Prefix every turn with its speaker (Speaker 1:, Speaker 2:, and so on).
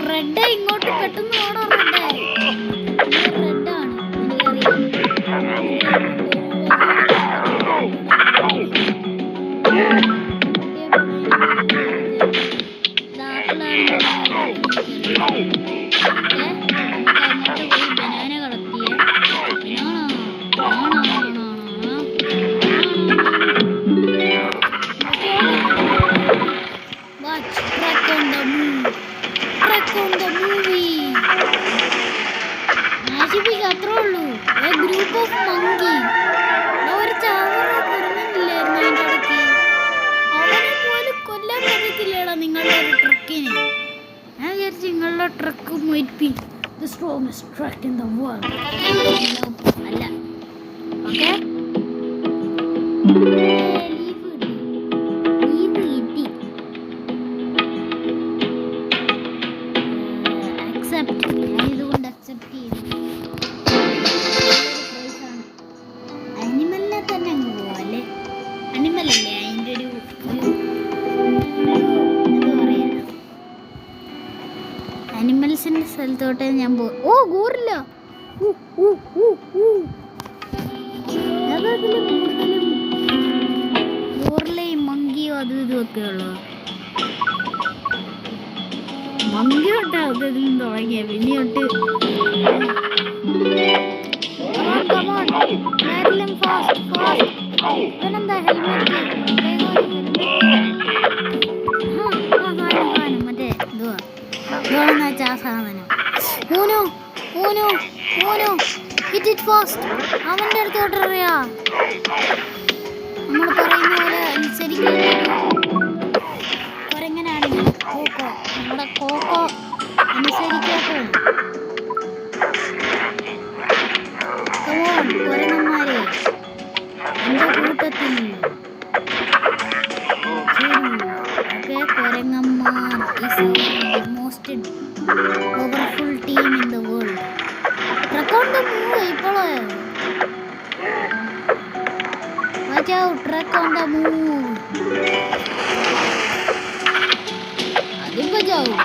Speaker 1: Red ഇങ്ങോട്ട് പെട്ടെന്ന് ഓടോ. റെഡാണ് ബനാന കളത്തിയ അത്രേ ഉള്ളൂ. Group of monkey. ഒരു ചാവറ കുറഞ്ഞില്ലായിരുന്നു അതിൻ്റെ ഇടയ്ക്ക്. അവനെ പോലും കൊല്ലാൻ പറ്റത്തില്ലേടാ നിങ്ങളുടെ ഒരു ട്രക്കിന്. ഞാൻ വിചാരിച്ചു നിങ്ങളുടെ truck might be the strongest truck in the world. അല്ല. ഓക്കെ, അനിമൽസിന്റെ സ്ഥലത്തോട്ട് ഞാൻ ഓ ഗോറില്ല. ഗോറിലയും മങ്കിയോ അതും ഇതുമൊക്കെ ഉള്ളു. മങ്കി തൊട്ടാ അതിൽ തുടങ്ങിയ പിന്നെ തൊട്ട് മറ്റേ ആ സാധനം അവന്റെ അടുത്തോട്ട് അറിയാ. നമ്മൾ പറയുന്ന പോലെ അനുസരിക്കും. കൊരങ്ങനാണെങ്കിൽ കോക്കോ, നമ്മുടെ കോക്കോ അനുസരിക്കട്ടെ. കൊരങ്ങന്മാരെ എന്റെ കൂട്ടത്തിൽ കൊരങ്ങന്മാർ is the most powerful team in the world. Truck on the move. ഇപ്പോഴോ watch out, truck on the move. അതിപ്പോ ജാവും.